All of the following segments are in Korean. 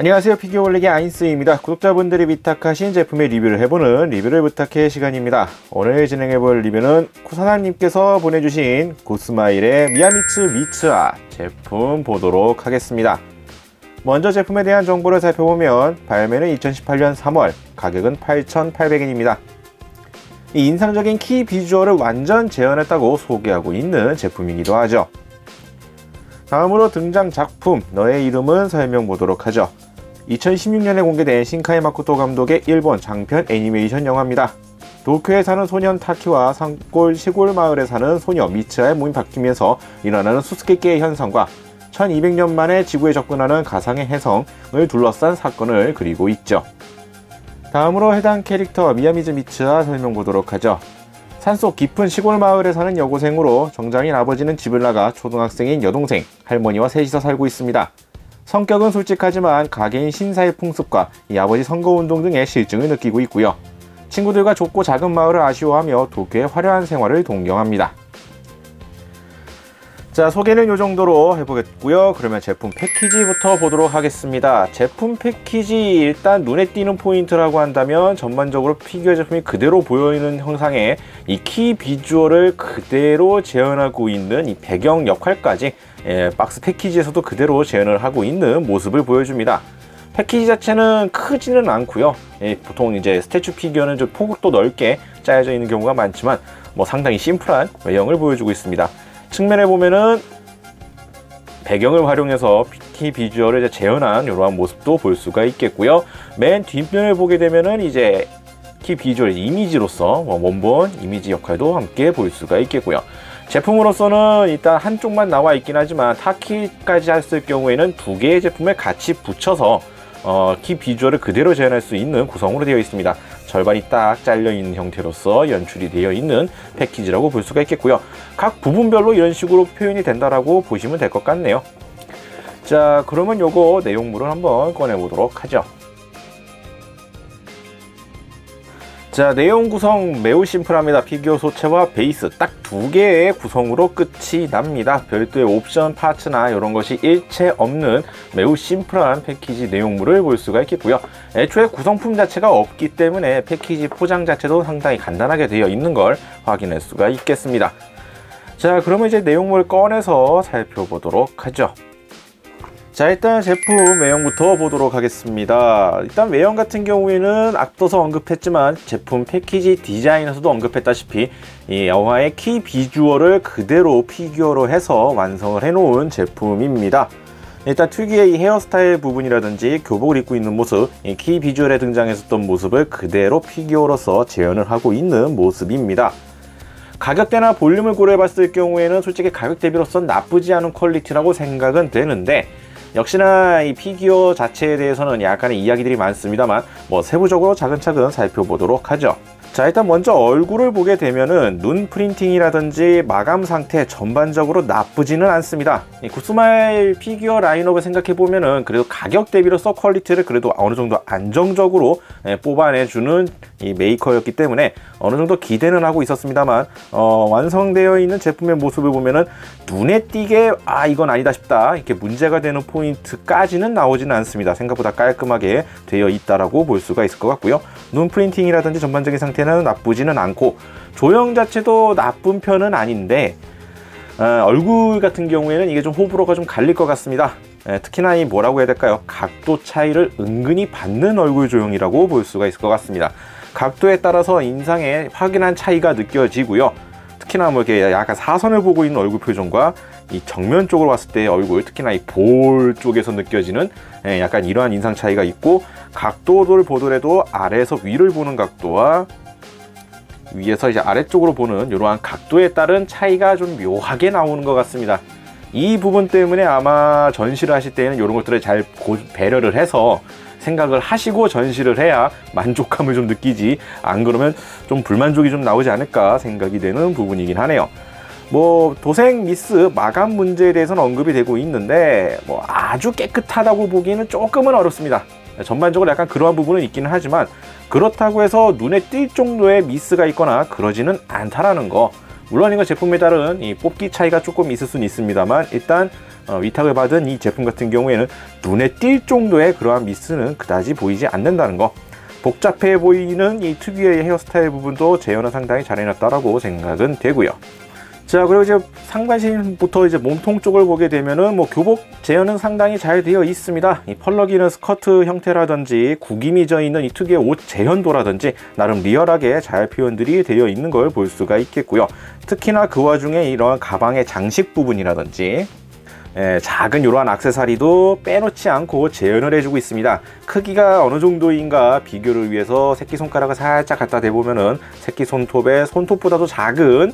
안녕하세요, 피규어 올리기 아인스입니다. 구독자분들이 위탁하신 제품의 리뷰를 해보는 리뷰를 부탁해 시간입니다. 오늘 진행해볼 리뷰는 쿠사나님께서 보내주신 구스마일의 미야미츠 미츠아 제품 보도록 하겠습니다. 먼저 제품에 대한 정보를 살펴보면 발매는 2018년 3월, 가격은 8,800엔입니다. 이 인상적인 키 비주얼을 완전 재현했다고 소개하고 있는 제품이기도 하죠. 다음으로 등장 작품 너의 이름은 설명보도록 하죠. 2016년에 공개된 신카이 마코토 감독의 일본 장편 애니메이션 영화입니다. 도쿄에 사는 소년 타키와 산골 시골 마을에 사는 소녀 미츠아의 몸이 바뀌면서 일어나는 수수께끼의 현상과 1200년 만에 지구에 접근하는 가상의 혜성을 둘러싼 사건을 그리고 있죠. 다음으로 해당 캐릭터 미야미즈 미츠아 설명보도록 하죠. 산속 깊은 시골 마을에 사는 여고생으로 정장인 아버지는 집을 나가 초등학생인 여동생, 할머니와 셋이서 살고 있습니다. 성격은 솔직하지만 가게인 신사의 풍습과 이 아버지 선거운동 등의 실증을 느끼고 있고요. 친구들과 좁고 작은 마을을 아쉬워하며 도쿄의 화려한 생활을 동경합니다. 자, 소개는 이 정도로 해보겠고요. 그러면 제품 패키지부터 보도록 하겠습니다. 제품 패키지 일단 눈에 띄는 포인트라고 한다면 전반적으로 피규어 제품이 그대로 보여있는 형상의 이 키 비주얼을 그대로 재현하고 있는 이 배경 역할까지 박스 패키지에서도 그대로 재현을 하고 있는 모습을 보여줍니다. 패키지 자체는 크지는 않고요. 보통 이제 스태츄 피규어는 좀 폭도 넓게 짜여져 있는 경우가 많지만 상당히 심플한 외형을 보여주고 있습니다. 측면에 보면은 배경을 활용해서 키 비주얼을 이제 재현한 이러한 모습도 볼 수가 있겠고요. 맨 뒷면을 보게 되면은 이제 키 비주얼 이미지로서 원본 이미지 역할도 함께 볼 수가 있겠고요. 제품으로서는 일단 한쪽만 나와 있긴 하지만 타키까지 했을 경우에는 두 개의 제품을 같이 붙여서 키 비주얼을 그대로 재현할 수 있는 구성으로 되어 있습니다. 절반이 딱 잘려 있는 형태로서 연출이 되어 있는 패키지라고 볼 수가 있겠고요. 각 부분별로 이런 식으로 표현이 된다라고 보시면 될 것 같네요. 자, 그러면 요거 내용물을 한번 꺼내 보도록 하죠. 자, 내용 구성 매우 심플합니다. 피규어 소체와 베이스 딱 두 개의 구성으로 끝이 납니다. 별도의 옵션 파츠나 이런 것이 일체 없는 매우 심플한 패키지 내용물을 볼 수가 있겠고요. 애초에 구성품 자체가 없기 때문에 패키지 포장 자체도 상당히 간단하게 되어 있는 걸 확인할 수가 있겠습니다. 자, 그러면 이제 내용물 꺼내서 살펴보도록 하죠. 자, 일단 제품 외형부터 보도록 하겠습니다. 일단 외형 같은 경우에는 앞서서 언급했지만 제품 패키지 디자인에서도 언급했다시피 이 영화의 키 비주얼을 그대로 피규어로 해서 완성을 해놓은 제품입니다. 일단 특유의 이 헤어스타일 부분이라든지 교복을 입고 있는 모습, 이 키 비주얼에 등장했었던 모습을 그대로 피규어로서 재현을 하고 있는 모습입니다. 가격대나 볼륨을 고려해봤을 경우에는 솔직히 가격 대비로선 나쁘지 않은 퀄리티라고 생각은 되는데, 역시나 이 피규어 자체에 대해서는 약간의 이야기들이 많습니다만 세부적으로 차근차근 살펴보도록 하죠. 자, 일단 먼저 얼굴을 보게 되면은 눈 프린팅이라든지 마감 상태 전반적으로 나쁘지는 않습니다. 이 구스마일 피규어 라인업을 생각해 보면은 그래도 가격 대비로서 퀄리티를 그래도 어느 정도 안정적으로 뽑아내주는 이 메이커였기 때문에 어느 정도 기대는 하고 있었습니다만 완성되어 있는 제품의 모습을 보면은 눈에 띄게 이건 아니다 싶다 이렇게 문제가 되는 포인트까지는 나오지는 않습니다. 생각보다 깔끔하게 되어 있다라고 볼 수가 있을 것 같고요. 눈 프린팅이라든지 전반적인 상태는 나쁘지는 않고 조형 자체도 나쁜 편은 아닌데 얼굴 같은 경우에는 이게 좀 호불호가 좀 갈릴 것 같습니다. 특히나 이 뭐라고 해야 될까요? 각도 차이를 은근히 받는 얼굴 조형이라고 볼 수가 있을 것 같습니다. 각도에 따라서 인상에 확연한 차이가 느껴지고요. 특히나 이렇게 약간 사선을 보고 있는 얼굴 표정과 이 정면 쪽으로 봤을 때 얼굴, 특히나 이 볼 쪽에서 느껴지는 약간 이러한 인상 차이가 있고, 각도를 보더라도 아래에서 위를 보는 각도와 위에서 이제 아래쪽으로 보는 이러한 각도에 따른 차이가 좀 묘하게 나오는 것 같습니다. 이 부분 때문에 아마 전시를 하실 때는 이런 것들을 잘 배려를 해서 생각을 하시고 전시를 해야 만족감을 좀 느끼지, 안 그러면 좀 불만족이 좀 나오지 않을까 생각이 되는 부분이긴 하네요. 도색 미스 마감 문제에 대해서는 언급이 되고 있는데 아주 깨끗하다고 보기에는 조금은 어렵습니다. 전반적으로 약간 그러한 부분은 있기는 하지만 그렇다고 해서 눈에 띌 정도의 미스가 있거나 그러지는 않다라는 거. 물론 이거 제품에 따른 이 뽑기 차이가 조금 있을 수는 있습니다만 일단 위탁을 받은 이 제품 같은 경우에는 눈에 띌 정도의 그러한 미스는 그다지 보이지 않는다는 거. 복잡해 보이는 이 특유의 헤어스타일 부분도 재현을 상당히 잘 해놨다라고 생각은 되고요. 자, 그리고 이제 상반신부터 이제 몸통 쪽을 보게 되면은 뭐 교복 재현은 상당히 잘 되어 있습니다. 이 펄럭이는 스커트 형태라든지 구김이 져 있는 이 특유의 옷 재현도라든지 나름 리얼하게 잘 표현들이 되어 있는 걸 볼 수가 있겠고요. 특히나 그 와중에 이런 가방의 장식 부분이라든지 작은 이러한 액세서리도 빼놓지 않고 재현을 해주고 있습니다. 크기가 어느 정도인가 비교를 위해서 새끼손가락을 살짝 갖다 대보면은 새끼손톱의 손톱보다도 작은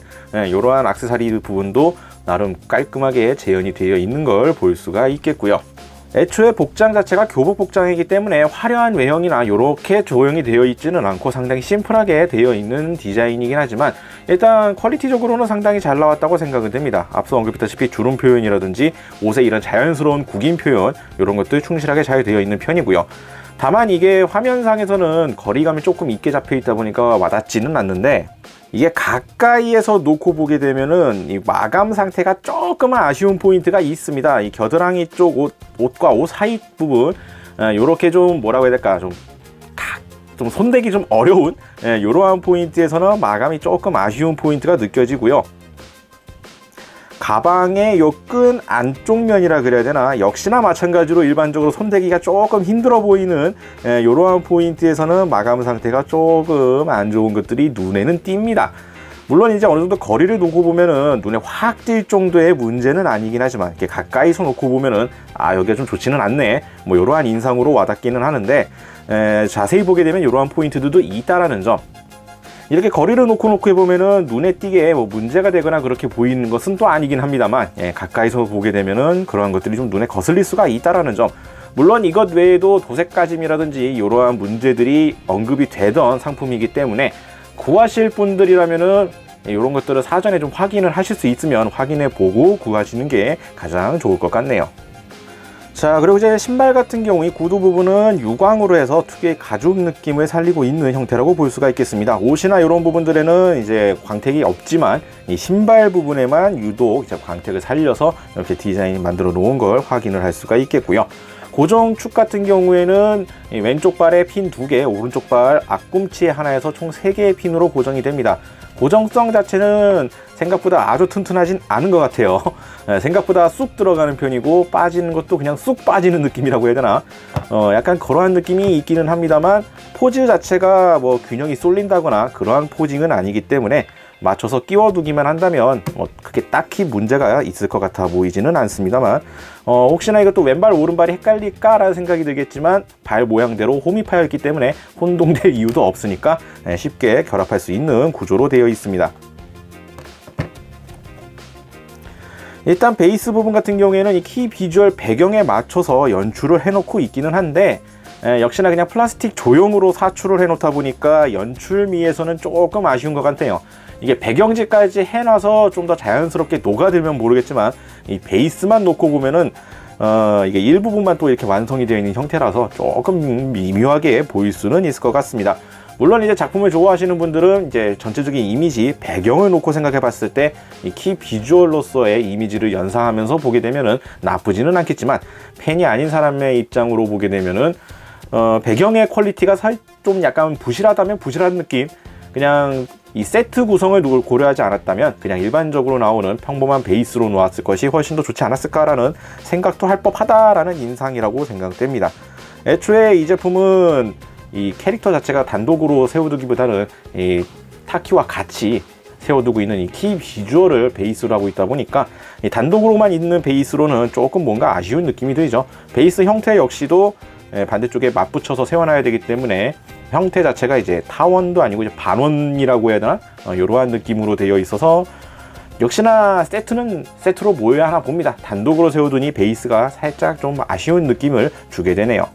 이러한 액세서리 부분도 나름 깔끔하게 재현이 되어 있는 걸 볼 수가 있겠고요. 애초에 복장 자체가 교복 복장이기 때문에 화려한 외형이나 이렇게 조형이 되어 있지는 않고 상당히 심플하게 되어 있는 디자인이긴 하지만 일단 퀄리티적으로는 상당히 잘 나왔다고 생각은 됩니다. 앞서 언급했다시피 주름 표현이라든지 옷의 이런 자연스러운 구김 표현 이런 것들 충실하게 잘 되어 있는 편이고요. 다만 이게 화면상에서는 거리감이 조금 있게 잡혀 있다 보니까 와닿지는 않는데 이게 가까이에서 놓고 보게 되면은 이 마감 상태가 조금 아쉬운 포인트가 있습니다. 이 겨드랑이 쪽 옷과 옷 사이 부분 요렇게 좀 뭐라고 해야 될까 좀 손대기 좀 어려운 이러한 포인트에서는 마감이 조금 아쉬운 포인트가 느껴지고요. 가방의 요 끈 안쪽 면이라 그래야 되나 역시나 마찬가지로 일반적으로 손대기가 조금 힘들어 보이는 이러한 포인트에서는 마감 상태가 조금 안 좋은 것들이 눈에는 띕니다. 물론 이제 어느 정도 거리를 놓고 보면은 눈에 확 띌 정도의 문제는 아니긴 하지만 이렇게 가까이서 놓고 보면은 아 여기가 좀 좋지는 않네 뭐 이러한 인상으로 와닿기는 하는데 자세히 보게 되면 이러한 포인트들도 있다라는 점. 이렇게 거리를 놓고 해보면은 눈에 띄게 뭐 문제가 되거나 그렇게 보이는 것은 또 아니긴 합니다만 가까이서 보게 되면은 그러한 것들이 좀 눈에 거슬릴 수가 있다라는 점. 물론 이것 외에도 도색까짐이라든지 이러한 문제들이 언급이 되던 상품이기 때문에 구하실 분들이라면은 이런 것들을 사전에 좀 확인을 하실 수 있으면 확인해 보고 구하시는 게 가장 좋을 것 같네요. 자, 그리고 이제 신발 같은 경우 이 구두 부분은 유광으로 해서 특유의 가죽 느낌을 살리고 있는 형태라고 볼 수가 있겠습니다. 옷이나 이런 부분들에는 이제 광택이 없지만 이 신발 부분에만 유독 이제 광택을 살려서 이렇게 디자인 만들어 놓은 걸 확인을 할 수가 있겠고요. 고정축 같은 경우에는 왼쪽 발에 핀 2개, 오른쪽 발 앞꿈치에 하나에서 총 3개의 핀으로 고정이 됩니다. 고정성 자체는 생각보다 아주 튼튼하진 않은 것 같아요. 생각보다 쑥 들어가는 편이고 빠지는 것도 그냥 쑥 빠지는 느낌이라고 해야 되나 약간 그러한 느낌이 있기는 합니다만 포즈 자체가 뭐 균형이 쏠린다거나 그러한 포징은 아니기 때문에 맞춰서 끼워두기만 한다면 그게 딱히 문제가 있을 것 같아 보이지는 않습니다만 혹시나 이것도 왼발 오른발이 헷갈릴까 라는 생각이 들겠지만 발 모양대로 홈이 파여있기 때문에 혼동될 이유도 없으니까 쉽게 결합할 수 있는 구조로 되어 있습니다. 일단 베이스 부분 같은 경우에는 이 키 비주얼 배경에 맞춰서 연출을 해놓고 있기는 한데 역시나 그냥 플라스틱 조형으로 사출을 해놓다 보니까 연출미에서는 조금 아쉬운 것 같아요. 이게 배경지까지 해놔서 좀 더 자연스럽게 녹아들면 모르겠지만 이 베이스만 놓고 보면은 이게 일부분만 또 이렇게 완성이 되어 있는 형태라서 조금 미묘하게 보일 수는 있을 것 같습니다. 물론 이제 작품을 좋아하시는 분들은 이제 전체적인 이미지, 배경을 놓고 생각해 봤을 때 이 키 비주얼로서의 이미지를 연상하면서 보게 되면은 나쁘지는 않겠지만 팬이 아닌 사람의 입장으로 보게 되면은 배경의 퀄리티가 좀 약간 부실하다면 부실한 느낌, 그냥 이 세트 구성을 고려하지 않았다면 그냥 일반적으로 나오는 평범한 베이스로 놓았을 것이 훨씬 더 좋지 않았을까라는 생각도 할 법하다라는 인상이라고 생각됩니다. 애초에 이 제품은 이 캐릭터 자체가 단독으로 세워두기보다는 이 타키와 같이 세워두고 있는 이 키 비주얼을 베이스로 하고 있다 보니까 이 단독으로만 있는 베이스로는 조금 뭔가 아쉬운 느낌이 들죠. 베이스 형태 역시도 반대쪽에 맞붙여서 세워놔야 되기 때문에 형태 자체가 이제 타원도 아니고 이제 반원이라고 해야 되나? 이러한 느낌으로 되어 있어서 역시나 세트는 세트로 모여야 하나 봅니다. 단독으로 세워두니 베이스가 살짝 좀 아쉬운 느낌을 주게 되네요.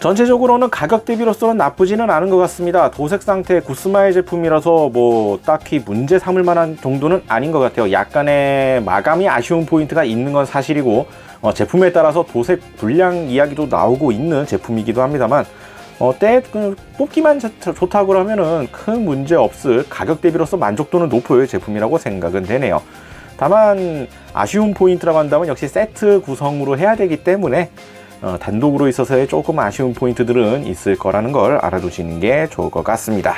전체적으로는 가격 대비로서는 나쁘지는 않은 것 같습니다. 도색 상태 구스마일 제품이라서 뭐 딱히 문제 삼을 만한 정도는 아닌 것 같아요. 약간의 마감이 아쉬운 포인트가 있는 건 사실이고 제품에 따라서 도색 불량 이야기도 나오고 있는 제품이기도 합니다만 뽑기만 좋다고 그러면은 큰 문제 없을 가격 대비로서 만족도는 높을 제품이라고 생각은 되네요. 다만 아쉬운 포인트라고 한다면 역시 세트 구성으로 해야 되기 때문에 단독으로 있어서의 조금 아쉬운 포인트들은 있을 거라는 걸 알아두시는 게 좋을 것 같습니다.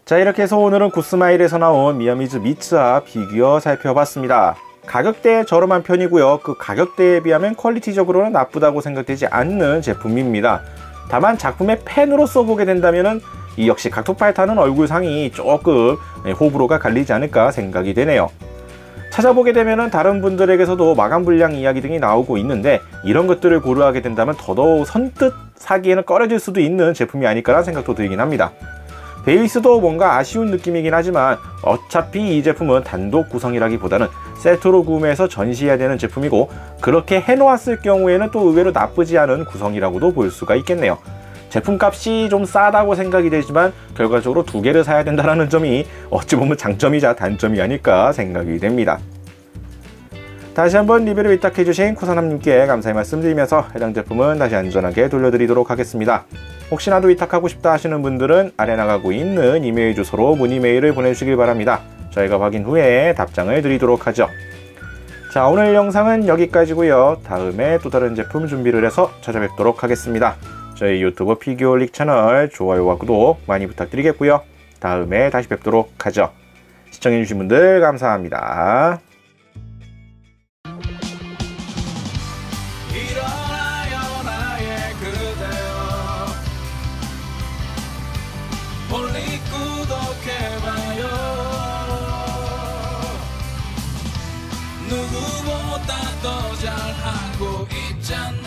자, 이렇게 해서 오늘은 구스마일에서 나온 미야미즈 미츠아 피규어 살펴봤습니다. 가격대에 저렴한 편이고요. 그 가격대에 비하면 퀄리티적으로는 나쁘다고 생각되지 않는 제품입니다. 다만 작품의 팬으로서 보게 된다면 이 역시 각토팔타는 얼굴상이 조금 호불호가 갈리지 않을까 생각이 되네요. 찾아보게 되면 다른 분들에게서도 마감 불량 이야기 등이 나오고 있는데 이런 것들을 고려하게 된다면 더더욱 선뜻 사기에는 꺼려질 수도 있는 제품이 아닐까라는 생각도 들긴 합니다. 베이스도 뭔가 아쉬운 느낌이긴 하지만 어차피 이 제품은 단독 구성이라기보다는 세트로 구매해서 전시해야 되는 제품이고 그렇게 해놓았을 경우에는 또 의외로 나쁘지 않은 구성이라고도 볼 수가 있겠네요. 제품값이 좀 싸다고 생각이 되지만 결과적으로 두 개를 사야 된다는 점이 어찌 보면 장점이자 단점이 아닐까 생각이 됩니다. 다시 한번 리뷰를 위탁해주신 코사남님께 감사의 말씀드리면서 해당 제품은 다시 안전하게 돌려드리도록 하겠습니다. 혹시나도 위탁하고 싶다 하시는 분들은 아래 나가고 있는 이메일 주소로 문의 메일을 보내주시길 바랍니다. 저희가 확인 후에 답장을 드리도록 하죠. 자, 오늘 영상은 여기까지고요. 다음에 또 다른 제품 준비를 해서 찾아뵙도록 하겠습니다. 저희 유튜브 피규어릭 채널 좋아요와 구독 많이 부탁드리겠고요. 다음에 다시 뵙도록 하죠. 시청해주신 분들 감사합니다. 일어나요 나의 그대여 멀리 구독해봐요 누구보다 더 잘하고 있잖아